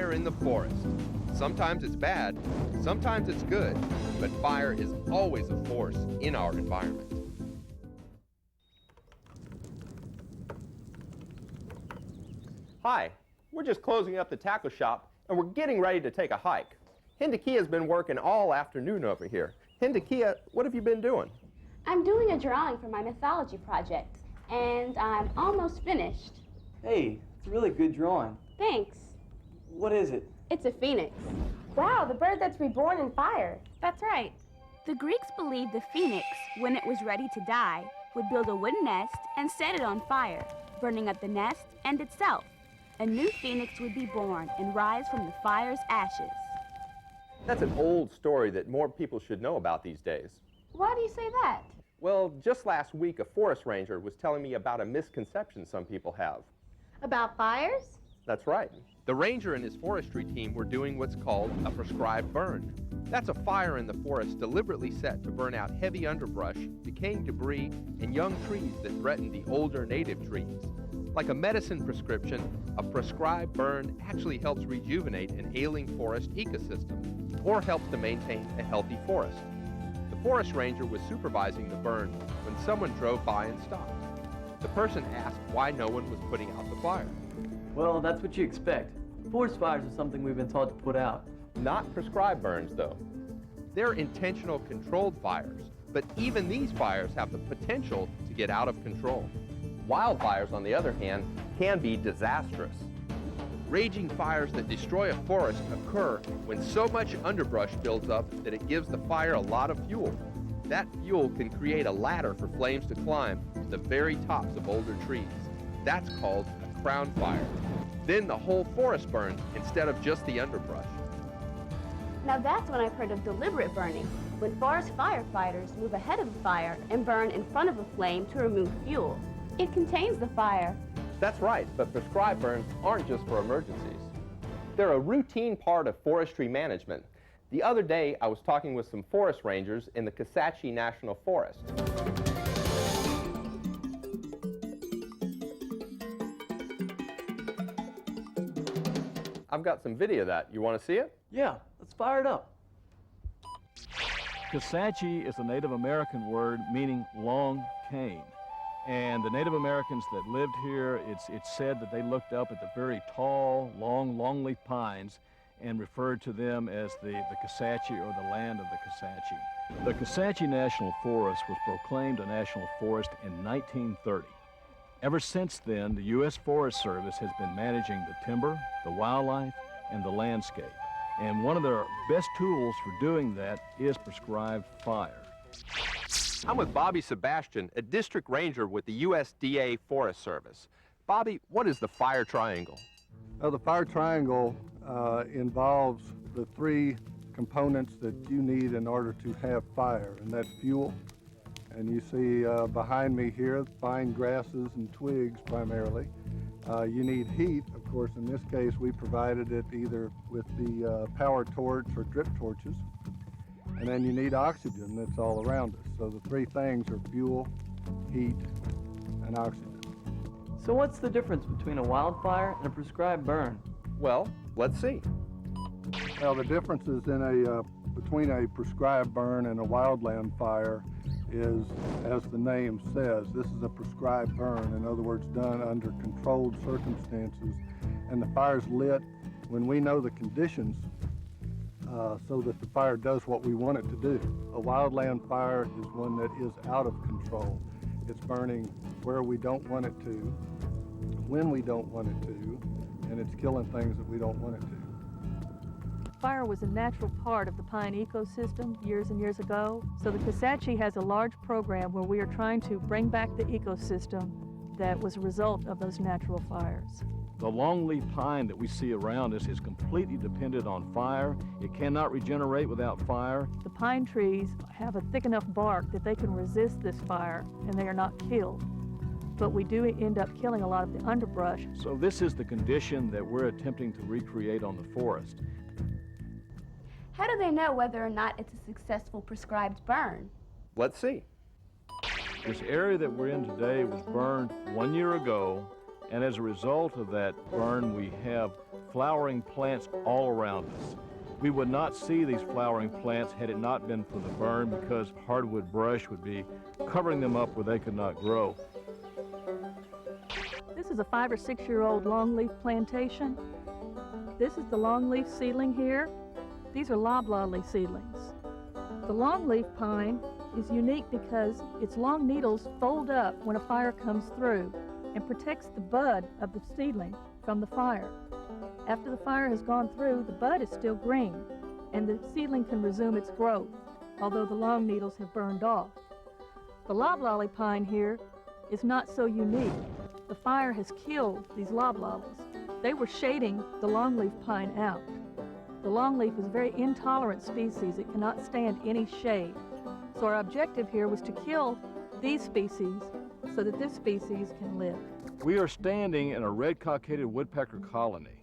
fire in the forest. Sometimes it's bad, sometimes it's good, but fire is always a force in our environment. Hi, we're just closing up the tackle shop and we're getting ready to take a hike. Hindakia's been working all afternoon over here. Hindakia, what have you been doing? I'm doing a drawing for my mythology project, and I'm almost finished. Hey, it's a really good drawing. Thanks. What is it? It's a phoenix. Wow, the bird that's reborn in fire. That's right. The Greeks believed the phoenix, when it was ready to die, would build a wooden nest and set it on fire, burning up the nest and itself. A new phoenix would be born and rise from the fire's ashes. That's an old story that more people should know about these days. Why do you say that? Well, just last week, a forest ranger was telling me about a misconception some people have. About fires? That's right. The ranger and his forestry team were doing what's called a prescribed burn. That's a fire in the forest deliberately set to burn out heavy underbrush, decaying debris, and young trees that threaten the older native trees. Like a medicine prescription, a prescribed burn actually helps rejuvenate an ailing forest ecosystem, or helps to maintain a healthy forest. The forest ranger was supervising the burn when someone drove by and stopped. The person asked why no one was putting out the fire. Well, that's what you expect. Forest fires are something we've been taught to put out. Not prescribed burns, though. They're intentional controlled fires, but even these fires have the potential to get out of control. Wildfires, on the other hand, can be disastrous. Raging fires that destroy a forest occur when so much underbrush builds up that it gives the fire a lot of fuel. That fuel can create a ladder for flames to climb to the very tops of older trees. That's called a crown fire. Then the whole forest burns instead of just the underbrush. Now that's when I've heard of deliberate burning, when forest firefighters move ahead of the fire and burn in front of a flame to remove fuel. It contains the fire. That's right, but prescribed burns aren't just for emergencies. They're a routine part of forestry management. The other day, I was talking with some forest rangers in the Kisatchie National Forest. I've got some video of that. You want to see it? Yeah, let's fire it up. Kisatchie is a Native American word meaning long cane. And the Native Americans that lived here, it's said that they looked up at the very tall, long Longleaf Pines and referred to them as the Kisatchie, or the land of the Kisatchie. The Kisatchie National Forest was proclaimed a national forest in 1930. Ever since then, the U.S. Forest Service has been managing the timber, the wildlife, and the landscape. And one of their best tools for doing that is prescribed fire. I'm with Bobby Sebastian, a district ranger with the USDA Forest Service. Bobby, what is the fire triangle? Well, the fire triangle involves the three components that you need in order to have fire, and that's fuel. And you see behind me here, fine grasses and twigs primarily. You need heat. Of course, in this case, we provided it either with the power torch or drip torches. And then you need oxygen that's all around us. So the three things are fuel, heat, and oxygen. So what's the difference between a wildfire and a prescribed burn? Well, let's see. Well, the differences between a prescribed burn and a wildland fire is, as the name says, this is a prescribed burn. In other words, done under controlled circumstances. And the fire's lit when we know the conditions so that the fire does what we want it to do. A wildland fire is one that is out of control. It's burning where we don't want it to, when we don't want it to, and it's killing things that we don't want it to. Fire was a natural part of the pine ecosystem years and years ago. So the Kisatchie has a large program where we are trying to bring back the ecosystem that was a result of those natural fires. The longleaf pine that we see around us is completely dependent on fire. It cannot regenerate without fire. The pine trees have a thick enough bark that they can resist this fire and they are not killed. But we do end up killing a lot of the underbrush. So this is the condition that we're attempting to recreate on the forest. How do they know whether or not it's a successful prescribed burn? Let's see. This area that we're in today was burned 1 year ago And as a result of that burn, we have flowering plants all around us. We would not see these flowering plants had it not been for the burn, because hardwood brush would be covering them up where they could not grow. This is a 5 or 6 year old longleaf plantation. This is the longleaf seedling here. These are loblolly seedlings. The longleaf pine is unique because its long needles fold up when a fire comes through and protects the bud of the seedling from the fire. After the fire has gone through, the bud is still green, and the seedling can resume its growth, although the long needles have burned off. The loblolly pine here is not so unique. The fire has killed these loblollies. They were shading the longleaf pine out. The longleaf is a very intolerant species. It cannot stand any shade. So our objective here was to kill these species so that this species can live. We are standing in a red cockaded woodpecker colony.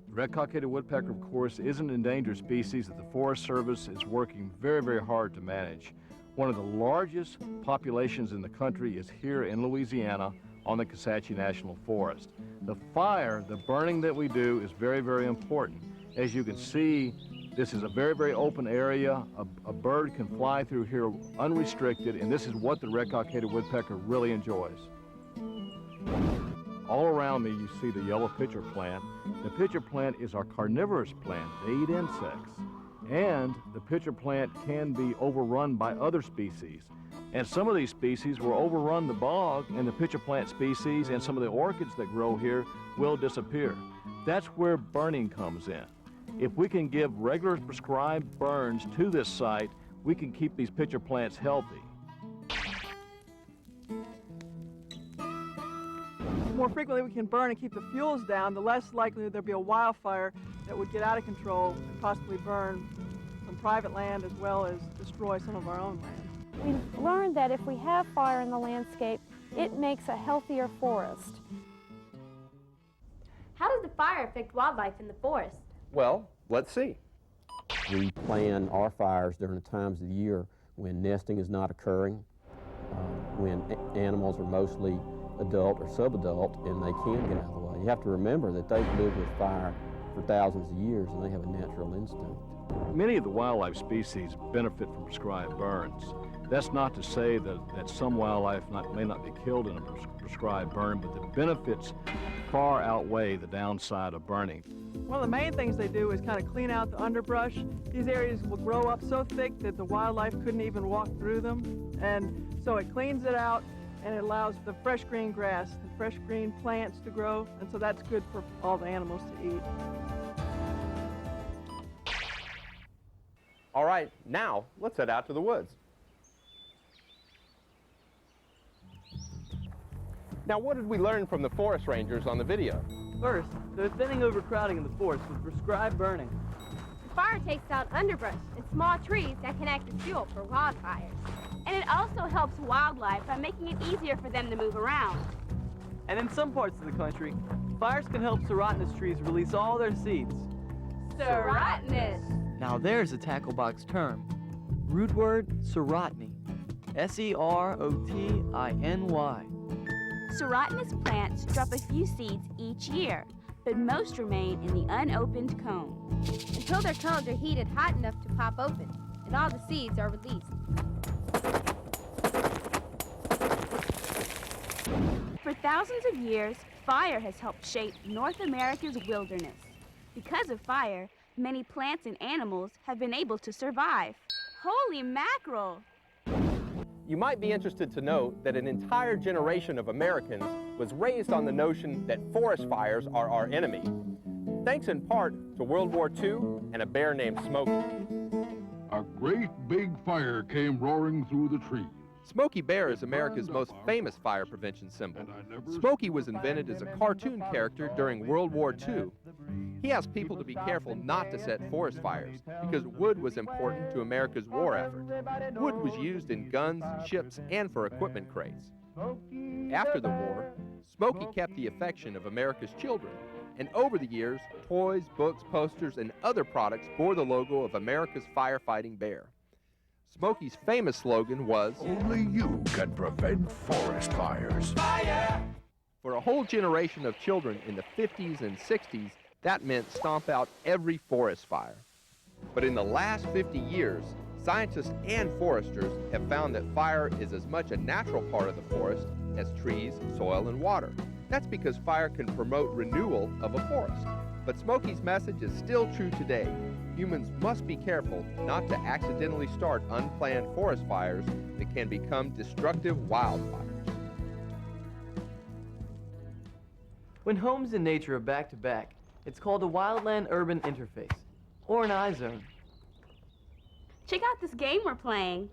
The red cockaded woodpecker, of course, is an endangered species that the Forest Service is working very, very hard to manage. One of the largest populations in the country is here in Louisiana on the Kisatchie National Forest. The fire, the burning that we do, is very, very important. As you can see, this is a very, very open area. A bird can fly through here unrestricted, and this is what the red cockaded woodpecker really enjoys. All around me, you see the yellow pitcher plant. The pitcher plant is our carnivorous plant. They eat insects. And the pitcher plant can be overrun by other species. And some of these species will overrun the bog, and the pitcher plant species and some of the orchids that grow here will disappear. That's where burning comes in. If we can give regular prescribed burns to this site, we can keep these pitcher plants healthy. The more frequently we can burn and keep the fuels down, the less likely there'll be a wildfire that would get out of control and possibly burn some private land as well as destroy some of our own land. We've learned that if we have fire in the landscape, it makes a healthier forest. How does the fire affect wildlife in the forest? Well, let's see. We plan our fires during the times of the year when nesting is not occurring, when animals are mostly adult or subadult, and they can get out of the way. You have to remember that they've lived with fire for thousands of years, and they have a natural instinct. Many of the wildlife species benefit from prescribed burns. That's not to say that some wildlife may not be killed in a prescribed burn, but the benefits far outweigh the downside of burning. One of the main things they do is kind of clean out the underbrush. These areas will grow up so thick that the wildlife couldn't even walk through them. And so it cleans it out, and it allows the fresh green grass and fresh green plants to grow. And so that's good for all the animals to eat. All right, now let's head out to the woods. Now, what did we learn from the forest rangers on the video? First, there's thinning overcrowding in the forest with prescribed burning. The fire takes out underbrush and small trees that can act as fuel for wildfires. And it also helps wildlife by making it easier for them to move around. And in some parts of the country, fires can help serotinous trees release all their seeds. Serotinous! Now there's a Tacklebox term. Root word, serotiny. S-E-R-O-T-I-N-Y. Serotinous plants drop a few seeds each year, but most remain in the unopened cone. Until their cones are heated hot enough to pop open, and all the seeds are released. For thousands of years, fire has helped shape North America's wilderness. Because of fire, many plants and animals have been able to survive. Holy mackerel! You might be interested to know that an entire generation of Americans was raised on the notion that forest fires are our enemy, thanks in part to World War II and a bear named Smokey. A great big fire came roaring through the trees. Smokey Bear is America's most famous fire prevention symbol. Smokey was invented as a cartoon character during World War II. He asked people to be careful not to set forest fires because wood was important to America's war effort. Wood was used in guns, ships, and for equipment crates. After the war, Smokey kept the affection of America's children, and over the years, toys, books, posters, and other products bore the logo of America's firefighting bear. Smokey's famous slogan was, "Only you can prevent forest fires." "Fire!" For a whole generation of children in the 50s and 60s, that meant stomp out every forest fire. But in the last 50 years, scientists and foresters have found that fire is as much a natural part of the forest as trees, soil, and water. That's because fire can promote renewal of a forest. But Smokey's message is still true today. Humans must be careful not to accidentally start unplanned forest fires that can become destructive wildfires. When homes and nature are back to back, it's called a wildland-urban interface, or an I-zone. Check out this game we're playing.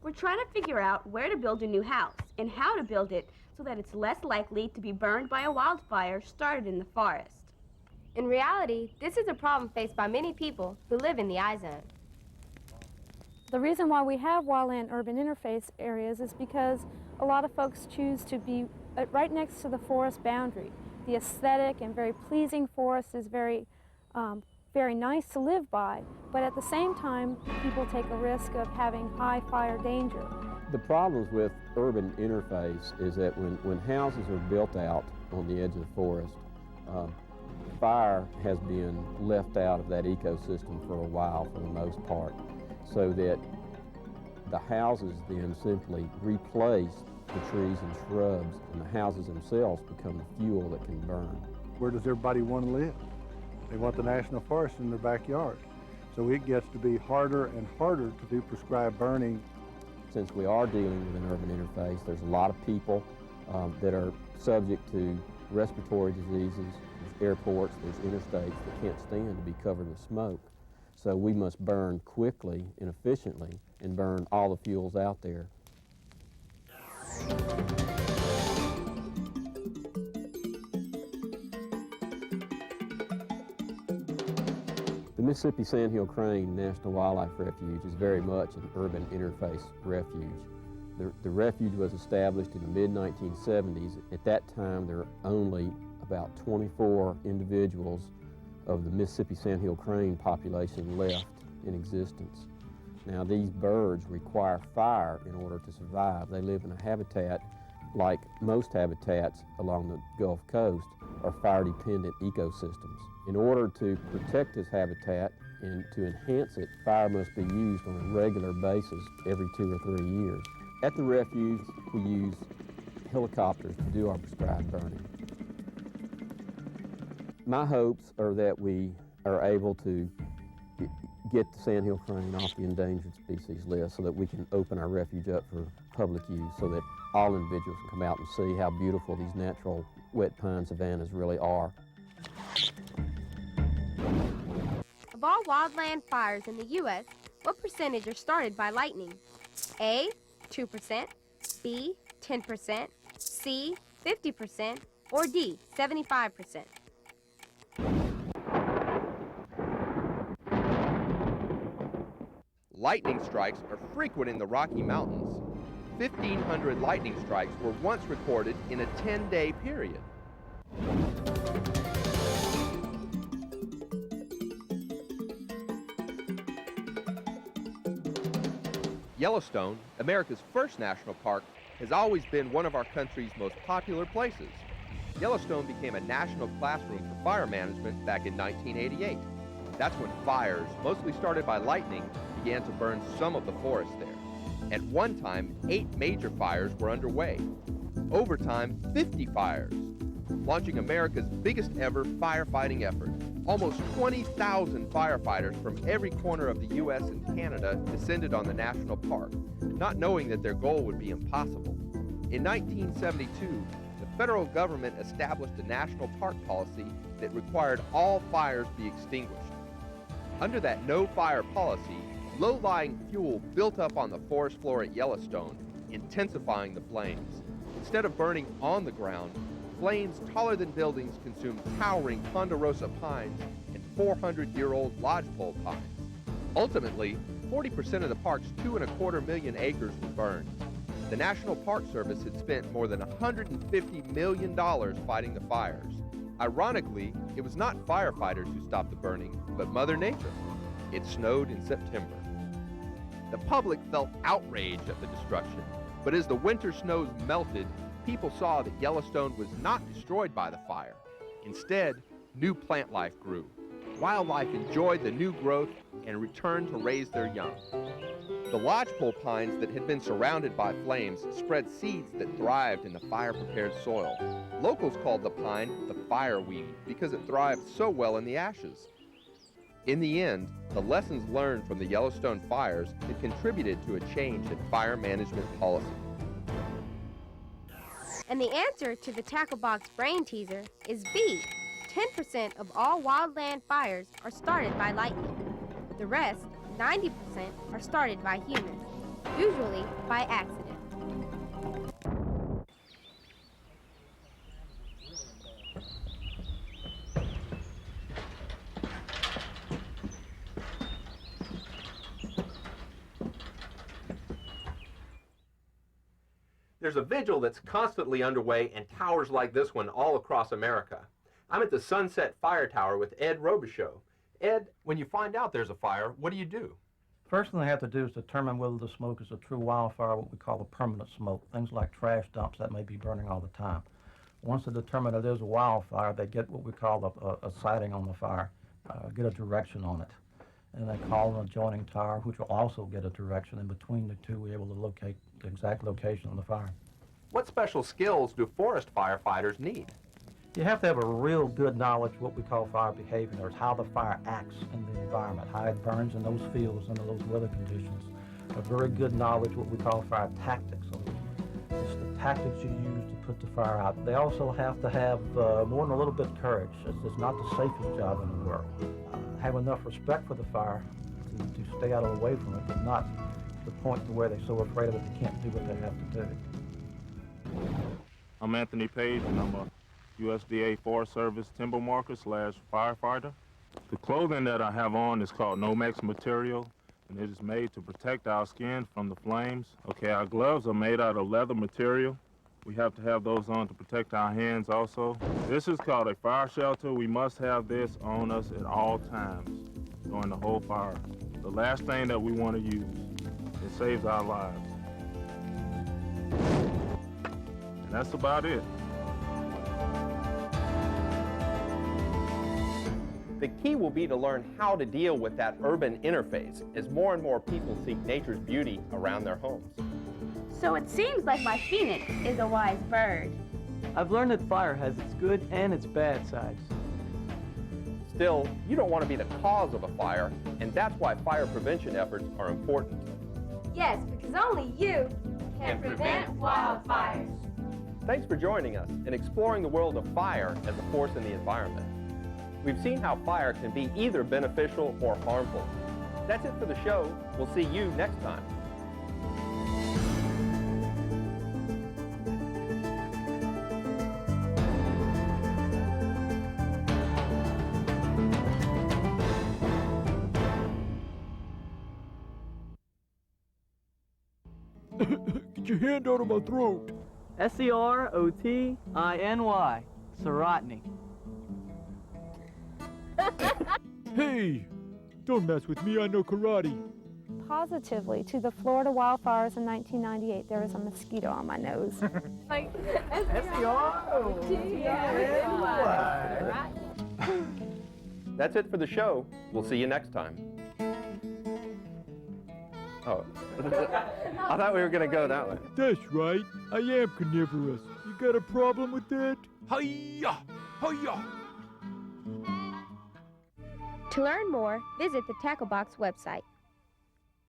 We're trying to figure out where to build a new house and how to build it so that it's less likely to be burned by a wildfire started in the forest. In reality, this is a problem faced by many people who live in the I-zone. The reason why we have wildland-urban interface areas is because a lot of folks choose to be right next to the forest boundary. The aesthetic and very pleasing forest is very nice to live by, but at the same time, people take a risk of having high fire danger. The problems with urban interface is that when houses are built out on the edge of the forest, fire has been left out of that ecosystem for a while for the most part, so that the houses then simply replace the trees and shrubs, and the houses themselves become the fuel that can burn. Where does everybody want to live? They want the national forest in their backyard. So it gets to be harder and harder to do prescribed burning. Since we are dealing with an urban interface, there's a lot of people that are subject to respiratory diseases. There's airports, there's interstates that can't stand to be covered with smoke. So we must burn quickly and efficiently and burn all the fuels out there. The Mississippi Sandhill Crane National Wildlife Refuge is very much an urban interface refuge. The refuge was established in the mid-1970s. At that time, there were only about 24 individuals of the Mississippi Sandhill crane population left in existence. Now, these birds require fire in order to survive. They live in a habitat like most habitats along the Gulf Coast are fire-dependent ecosystems. In order to protect this habitat and to enhance it, fire must be used on a regular basis every 2 or 3 years. At the refuge, we use helicopters to do our prescribed burning. My hopes are that we are able to get the sandhill crane off the endangered species list so that we can open our refuge up for public use so that all individuals can come out and see how beautiful these natural wet pine savannas really are. Of all wildland fires in the U.S., what percentage are started by lightning? A, 2%, B, 10%, C, 50%, or D, 75%? Lightning strikes are frequent in the Rocky Mountains. 1,500 lightning strikes were once recorded in a 10-day period. Yellowstone, America's first national park, has always been one of our country's most popular places. Yellowstone became a national classroom for fire management back in 1988. That's when fires, mostly started by lightning, began to burn some of the forest there. At one time, 8 major fires were underway. Over time, 50 fires, launching America's biggest ever firefighting effort. Almost 20,000 firefighters from every corner of the U.S. and Canada descended on the national park, not knowing that their goal would be impossible. In 1972, the federal government established a national park policy that required all fires be extinguished. Under that no-fire policy, low-lying fuel built up on the forest floor at Yellowstone, intensifying the flames. Instead of burning on the ground, flames taller than buildings consumed towering ponderosa pines and 400-year-old lodgepole pines. Ultimately, 40% of the park's 2.25 million acres were burned. The National Park Service had spent more than $150 million fighting the fires. Ironically, it was not firefighters who stopped the burning, but Mother Nature. It snowed in September. The public felt outrage at the destruction, but as the winter snows melted, people saw that Yellowstone was not destroyed by the fire. Instead, new plant life grew. Wildlife enjoyed the new growth and returned to raise their young. The lodgepole pines that had been surrounded by flames spread seeds that thrived in the fire-prepared soil. Locals called the pine the fireweed because it thrived so well in the ashes. In the end, the lessons learned from the Yellowstone fires had contributed to a change in fire management policy. And the answer to the Tacklebox brain teaser is B. 10% of all wildland fires are started by lightning. The rest, 90%, are started by humans, usually by accident. There's a vigil that's constantly underway in towers like this one all across America. I'm at the Sunset Fire Tower with Ed Robichaux. Ed, when you find out there's a fire, what do you do? First thing they have to do is determine whether the smoke is a true wildfire, what we call a permanent smoke, things like trash dumps that may be burning all the time. Once they determine it is a wildfire, they get what we call a sighting on the fire, get a direction on it. And they call an adjoining tower, which will also get a direction. In between the two, we're able to locate the exact location of the fire. What special skills do forest firefighters need? You have to have a real good knowledge of what we call fire behavior, or how the fire acts in the environment, how it burns in those fields under those weather conditions. A very good knowledge of what we call fire tactics. It's the tactics you use to put the fire out. They also have to have more than a little bit of courage. It's not the safest job in the world. Have enough respect for the fire to stay out of the way from it, but not to the point to where they're so afraid of it they can't do what they have to do. I'm Anthony Page, and I'm a USDA Forest Service timber marker / firefighter. The clothing that I have on is called Nomex material, and it is made to protect our skin from the flames. Okay, our gloves are made out of leather material. We have to have those on to protect our hands also. This is called a fire shelter. We must have this on us at all times during the whole fire. The last thing that we want to use. It saves our lives. And that's about it. The key will be to learn how to deal with that urban interface as more and more people seek nature's beauty around their homes. So it seems like my phoenix is a wise bird. I've learned that fire has its good and its bad sides. Still, you don't want to be the cause of a fire, and that's why fire prevention efforts are important. Yes, because only you can prevent wildfires. Thanks for joining us in exploring the world of fire as a force in the environment. We've seen how fire can be either beneficial or harmful. That's it for the show. We'll see you next time. Get your hand out of my throat. Serotiny, Serotiny. Hey, don't mess with me, I know karate. Positively, to the Florida wildfires in 1998, there was a mosquito on my nose. Like, That's it for the show. We'll see you next time. Oh, I thought we were going to go that way. That's right. I am carnivorous. You got a problem with that? Hi-ya! Hi-ya! To learn more, visit the Tacklebox website.